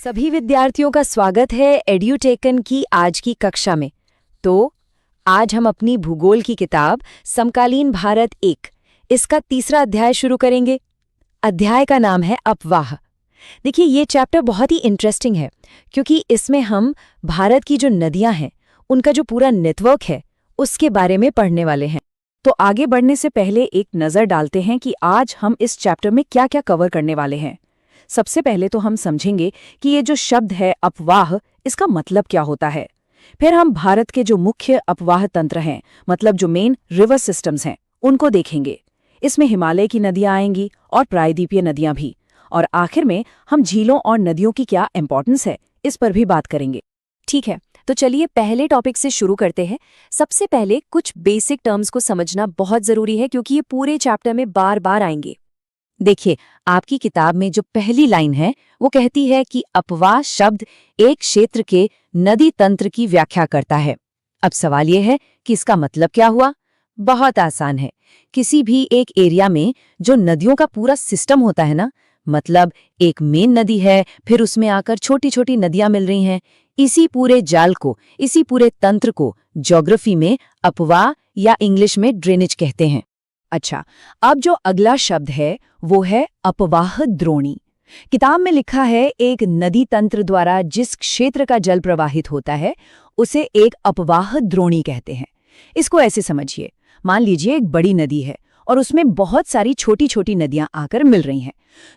सभी विद्यार्थियों का स्वागत है एड्यूटेकन की आज की कक्षा में। तो आज हम अपनी भूगोल की किताब समकालीन भारत 1 इसका तीसरा अध्याय शुरू करेंगे। अध्याय का नाम है अपवाह। देखिए, ये चैप्टर बहुत ही इंटरेस्टिंग है क्योंकि इसमें हम भारत की जो नदियां हैं उनका जो पूरा नेटवर्क है उसके बारे में पढ़ने वाले हैं। तो आगे बढ़ने से पहले एक नज़र डालते हैं कि आज हम इस चैप्टर में क्या क्या कवर करने वाले हैं। सबसे पहले तो हम समझेंगे कि ये जो शब्द है अपवाह, इसका मतलब क्या होता है। फिर हम भारत के जो मुख्य अपवाह तंत्र हैं, मतलब जो मेन रिवर सिस्टम्स हैं, उनको देखेंगे। इसमें हिमालय की नदियां आएंगी और प्रायद्वीपीय नदियां भी। और आखिर में हम झीलों और नदियों की क्या इंपॉर्टेंस है, इस पर भी बात करेंगे। ठीक है, तो चलिए पहले टॉपिक से शुरू करते हैं। सबसे पहले कुछ बेसिक टर्म्स को समझना बहुत जरूरी है क्योंकि ये पूरे चैप्टर में बार बार आएंगे। देखिए, आपकी किताब में जो पहली लाइन है वो कहती है कि अपवाह शब्द एक क्षेत्र के नदी तंत्र की व्याख्या करता है। अब सवाल ये है कि इसका मतलब क्या हुआ। बहुत आसान है। किसी भी एक एरिया में जो नदियों का पूरा सिस्टम होता है ना, मतलब एक मेन नदी है, फिर उसमें आकर छोटी छोटी नदियां मिल रही हैं, इसी पूरे जाल को, इसी पूरे तंत्र को ज्योग्राफी में अपवाह या इंग्लिश में ड्रेनेज कहते हैं। अच्छा, अब जो अगला शब्द है वो है अपवाह द्रोणी। किताब में लिखा है एक नदी तंत्र द्वारा जिस क्षेत्र का जल प्रवाहित होता है उसे एक अपवाह द्रोणी कहते हैं। इसको ऐसे समझिए, मान लीजिए एक बड़ी नदी है और उसमें बहुत सारी छोटी छोटी नदियां आकर मिल रही हैं।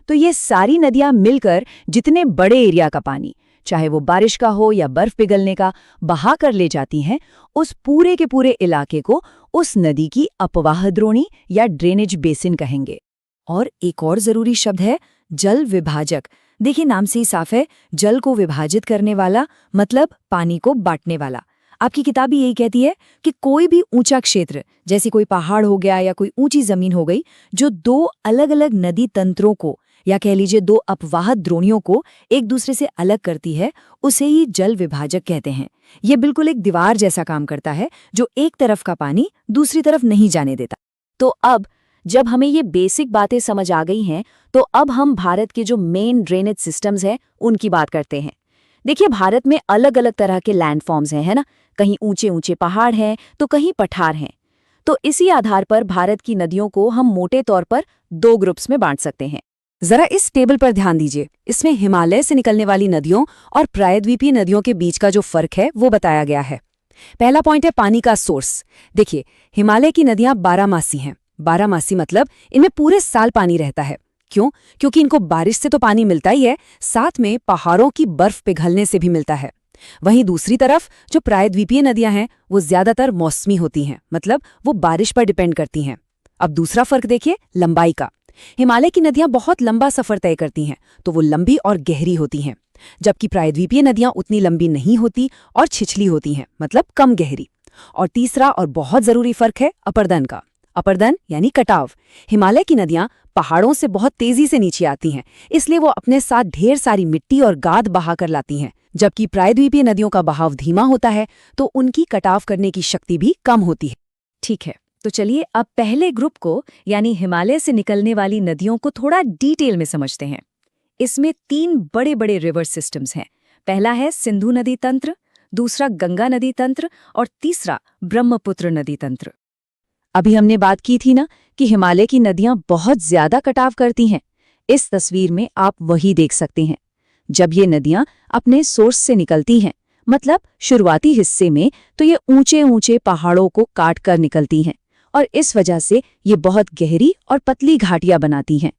तो ये सारी नदियां मिलकर जितने बड़े एरिया का पानी, चाहे वो बारिश का हो या बर्फ पिघलने का, बहा कर ले जाती हैं, उस पूरे के पूरे इलाके को उस नदी की अपवाह द्रोणी या ड्रेनेज बेसिन कहेंगे। और एक और जरूरी शब्द है जल विभाजक। देखिए, नाम से ही साफ है, जल को विभाजित करने वाला, मतलब पानी को बांटने वाला। आपकी किताब भी यही कहती है कि कोई भी ऊंचा क्षेत्र, जैसे कोई पहाड़ हो गया या कोई ऊंची जमीन हो गई, जो दो अलग अलग नदी तंत्रों को या कह लीजिए दो अपवाह द्रोणियों को एक दूसरे से अलग करती है, उसे ही जल विभाजक कहते हैं। ये बिल्कुल एक दीवार जैसा काम करता है जो एक तरफ का पानी दूसरी तरफ नहीं जाने देता। तो अब जब हमें ये बेसिक बातें समझ आ गई हैं, तो अब हम भारत के जो मेन ड्रेनेज सिस्टम्स हैं उनकी बात करते हैं। देखिए, भारत में अलग अलग तरह के लैंडफॉर्म्स हैं, है ना। कहीं ऊंचे ऊंचे पहाड़ हैं तो कहीं पठार हैं। तो इसी आधार पर भारत की नदियों को हम मोटे तौर पर दो ग्रुप्स में बांट सकते हैं। जरा इस टेबल पर ध्यान दीजिए। इसमें हिमालय से निकलने वाली नदियों और प्रायद्वीपीय नदियों के बीच का जो फर्क है वो बताया गया है। पहला पॉइंट है पानी का सोर्स। देखिए, हिमालय की नदियां बारहमासी हैं। बारहमासी मतलब इनमें पूरे साल पानी रहता है। क्यों? क्योंकि इनको बारिश से तो पानी मिलता ही है, साथ में पहाड़ों की बर्फ पिघलने से भी मिलता है। वहीं दूसरी तरफ जो प्रायद्वीपीय नदियां हैं वो ज्यादातर मौसमी होती हैं, मतलब वो बारिश पर डिपेंड करती हैं। अब दूसरा फर्क देखिए लंबाई का। हिमालय की नदियां बहुत लंबा सफर तय करती हैं, तो वो लंबी और गहरी होती हैं, जबकि प्रायद्वीपीय नदियां उतनी लंबी नहीं होती और छिछली होती हैं, मतलब कम गहरी। और तीसरा और बहुत जरूरी फर्क है अपरदन का। अपरदन यानी कटाव। हिमालय की नदियां पहाड़ों से बहुत तेजी से नीचे आती हैं, इसलिए वो अपने साथ ढेर सारी मिट्टी और गाद बहा कर लाती हैं, जबकि प्रायद्वीपीय नदियों का बहाव धीमा होता है, तो उनकी कटाव करने की शक्ति भी कम होती है। ठीक है, तो चलिए अब पहले ग्रुप को, यानी हिमालय से निकलने वाली नदियों को थोड़ा डिटेल में समझते हैं। इसमें 3 बड़े बड़े रिवर सिस्टम्स हैं। पहला है सिंधु नदी तंत्र, दूसरा गंगा नदी तंत्र और तीसरा ब्रह्मपुत्र नदी तंत्र। अभी हमने बात की थी ना कि हिमालय की नदियां बहुत ज्यादा कटाव करती हैं। इस तस्वीर में आप वही देख सकते हैं। जब ये नदियां अपने सोर्स से निकलती हैं, मतलब शुरुआती हिस्से में, तो ये ऊंचे ऊंचे पहाड़ों को काट कर निकलती हैं और इस वजह से ये बहुत गहरी और पतली घाटियां बनाती हैं।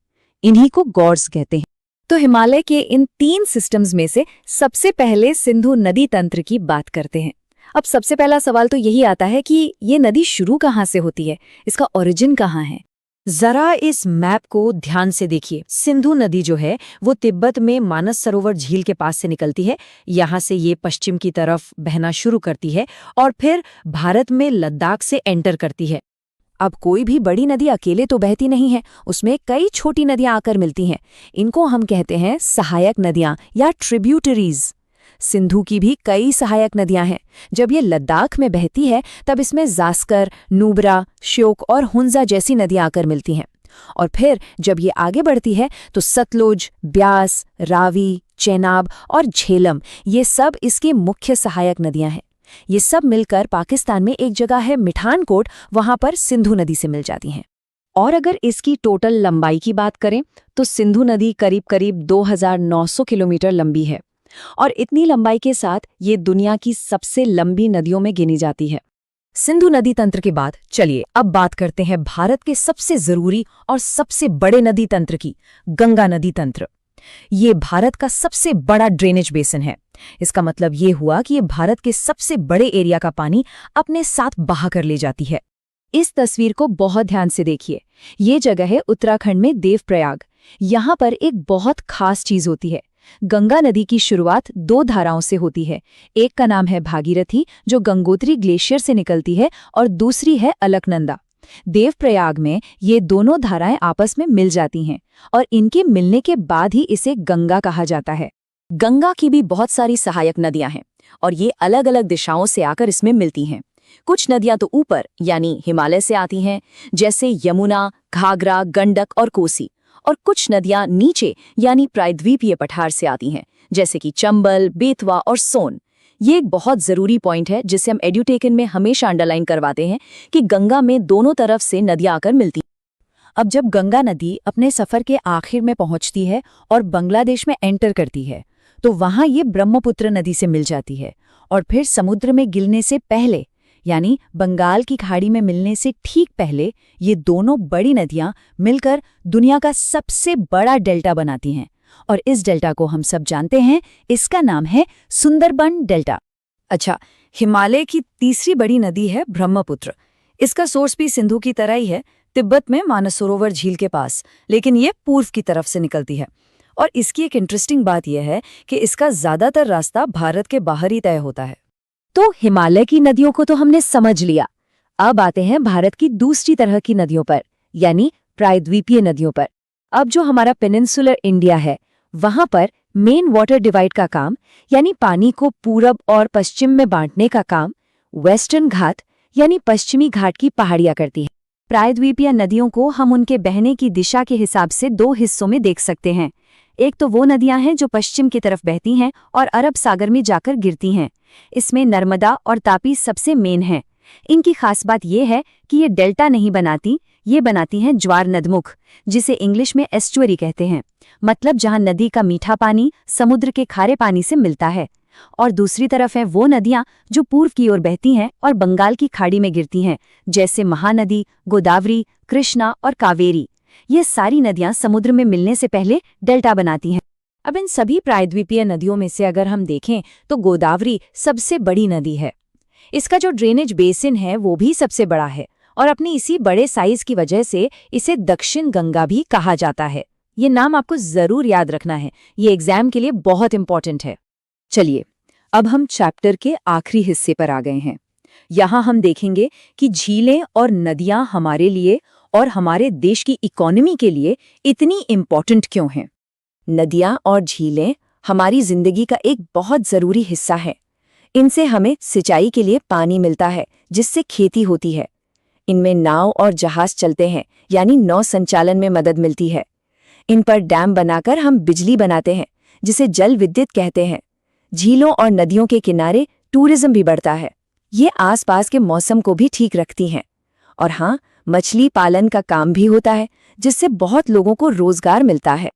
इन्हीं को गॉर्स कहते हैं। तो हिमालय के इन 3 सिस्टम्स में से सबसे पहले सिंधु नदी तंत्र की बात करते हैं। अब सबसे पहला सवाल तो यही आता है कि ये नदी शुरू कहाँ से होती है, इसका ओरिजिन कहाँ है। जरा इस मैप को ध्यान से देखिए। सिंधु नदी जो है वो तिब्बत में मानस सरोवर झील के पास से निकलती है। यहाँ से ये पश्चिम की तरफ बहना शुरू करती है और फिर भारत में लद्दाख से एंटर करती है। अब कोई भी बड़ी नदी अकेले तो बहती नहीं है, उसमें कई छोटी नदियां आकर मिलती हैं। इनको हम कहते हैं सहायक नदियां या ट्रिब्यूटरीज। सिंधु की भी कई सहायक नदियां हैं। जब ये लद्दाख में बहती है तब इसमें जास्कर, नुब्रा, श्योक और हुंजा जैसी नदियां आकर मिलती हैं। और फिर जब ये आगे बढ़ती है तो सतलुज, ब्यास, रावी, चेनाब और झेलम, ये सब इसके मुख्य सहायक नदियां हैं। ये सब मिलकर पाकिस्तान में एक जगह है मिठानकोट, वहां पर सिंधु नदी से मिल जाती हैं। और अगर इसकी टोटल लंबाई की बात करें तो सिंधु नदी करीब करीब 2900 किलोमीटर लंबी है और इतनी लंबाई के साथ ये दुनिया की सबसे लंबी नदियों में गिनी जाती है। सिंधु नदी तंत्र के बाद चलिए अब बात करते हैं भारत के सबसे जरूरी और सबसे बड़े नदी तंत्र की, गंगा नदी तंत्र। ये भारत का सबसे बड़ा ड्रेनेज बेसिन है। इसका मतलब ये हुआ कि ये भारत के सबसे बड़े एरिया का पानी अपने साथ बहा कर ले जाती है। इस तस्वीर को बहुत ध्यान से देखिए। ये जगह है उत्तराखंड में देवप्रयाग। यहाँ पर एक बहुत खास चीज होती है। गंगा नदी की शुरुआत 2 धाराओं से होती है। एक का नाम है भागीरथी, जो गंगोत्री ग्लेशियर से निकलती है, और दूसरी है अलकनंदा। देवप्रयाग में ये दोनों धाराएं आपस में मिल जाती हैं और इनके मिलने के बाद ही इसे गंगा कहा जाता है। गंगा की भी बहुत सारी सहायक नदियां हैं और ये अलग अलग दिशाओं से आकर इसमें मिलती हैं। कुछ नदियां तो ऊपर यानी हिमालय से आती हैं, जैसे यमुना, घाघरा, गंडक और कोसी, और कुछ नदियां नीचे यानी प्रायद्वीपीय पठार से आती हैं, जैसे कि चंबल, बेतवा और सोन। ये एक बहुत जरूरी पॉइंट है जिसे हम एड्यूटेकन में हमेशा अंडरलाइन करवाते हैं कि गंगा में दोनों तरफ से नदियां आकर मिलती हैं। अब जब गंगा नदी अपने सफर के आखिर में पहुंचती है और बांग्लादेश में एंटर करती है, तो वहां ये ब्रह्मपुत्र नदी से मिल जाती है और फिर समुद्र में गिरने से पहले यानी बंगाल की खाड़ी में मिलने से ठीक पहले ये दोनों बड़ी नदियां मिलकर दुनिया का सबसे बड़ा डेल्टा बनाती हैं। और इस डेल्टा को हम सब जानते हैं, इसका नाम है सुंदरबन डेल्टा। अच्छा, हिमालय की तीसरी बड़ी नदी है ब्रह्मपुत्र। इसका सोर्स भी सिंधु की तरह ही है, तिब्बत में मानसरोवर झील के पास, लेकिन ये पूर्व की तरफ से निकलती है। और इसकी एक इंटरेस्टिंग बात यह है कि इसका ज्यादातर रास्ता भारत के बाहर ही तय होता है। तो हिमालय की नदियों को तो हमने समझ लिया। अब आते हैं भारत की दूसरी तरह की नदियों पर, यानी प्रायद्वीपीय नदियों पर। अब जो हमारा पेनिनसुलर इंडिया है, वहां पर मेन वाटर डिवाइड का काम, यानी पानी को पूरब और पश्चिम में बांटने का काम, वेस्टर्न घाट यानी पश्चिमी घाट की पहाड़ियां करती है। प्रायद्वीपीय नदियों को हम उनके बहने की दिशा के हिसाब से 2 हिस्सों में देख सकते हैं। एक तो वो नदियां हैं जो पश्चिम की तरफ बहती हैं और अरब सागर में जाकर गिरती हैं। इसमें नर्मदा और तापी सबसे मेन हैं। इनकी खास बात यह है कि ये डेल्टा नहीं बनाती, ये बनाती हैं ज्वार नदमुख, जिसे इंग्लिश में एस्चुअरी कहते हैं, मतलब जहां नदी का मीठा पानी समुद्र के खारे पानी से मिलता है। और दूसरी तरफ हैं वो नदियां जो पूर्व की ओर बहती हैं और बंगाल की खाड़ी में गिरती हैं, जैसे महानदी, गोदावरी, कृष्णा और कावेरी। ये सारी नदियां समुद्र में मिलने से पहले डेल्टा बनाती हैं। अब इन सभी प्रायद्वीपीय नदियों में से अगर हम देखें तो गोदावरी सबसे बड़ी नदी है। इसका जो ड्रेनेज बेसिन है वो भी सबसे बड़ा है और अपनी इसी बड़े साइज की वजह से इसे दक्षिण गंगा भी कहा जाता है। ये नाम आपको जरूर याद रखना है, ये एग्जाम के लिए बहुत इंपॉर्टेंट है। चलिए अब हम चैप्टर के आखिरी हिस्से पर आ गए हैं। यहाँ हम देखेंगे कि झीलें और नदियां हमारे लिए और हमारे देश की इकोनॉमी के लिए इतनी इम्पॉर्टेंट क्यों हैं। नदियां और झीलें हमारी जिंदगी का एक बहुत जरूरी हिस्सा है। इनसे हमें सिंचाई के लिए पानी मिलता है, जिससे खेती होती है। इनमें नाव और जहाज चलते हैं, यानी नौ संचालन में मदद मिलती है। इन पर डैम बनाकर हम बिजली बनाते हैं, जिसे जल विद्युत कहते हैं। झीलों और नदियों के किनारे टूरिज्म भी बढ़ता है। ये आसपास के मौसम को भी ठीक रखती हैं। और हाँ, मछली पालन का काम भी होता है, जिससे बहुत लोगों को रोजगार मिलता है।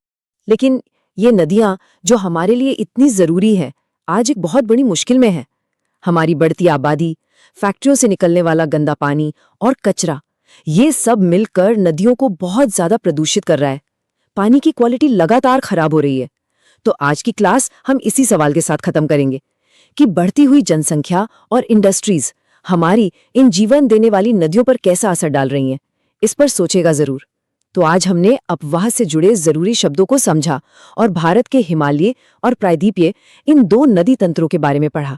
लेकिन ये नदियां जो हमारे लिए इतनी जरूरी है, आज एक बहुत बड़ी मुश्किल में है। हमारी बढ़ती आबादी, फैक्ट्रियों से निकलने वाला गंदा पानी और कचरा, ये सब मिलकर नदियों को बहुत ज्यादा प्रदूषित कर रहा है। पानी की क्वालिटी लगातार खराब हो रही है। तो आज की क्लास हम इसी सवाल के साथ खत्म करेंगे कि बढ़ती हुई जनसंख्या और इंडस्ट्रीज हमारी इन जीवन देने वाली नदियों पर कैसा असर डाल रही हैं। इस पर सोचेगा जरूर। तो आज हमने अपवाह से जुड़े जरूरी शब्दों को समझा और भारत के हिमालय और प्रायद्वीपीय इन 2 नदी तंत्रों के बारे में पढ़ा।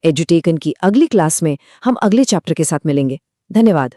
एजुटेकन की अगली क्लास में हम अगले चैप्टर के साथ मिलेंगे। धन्यवाद।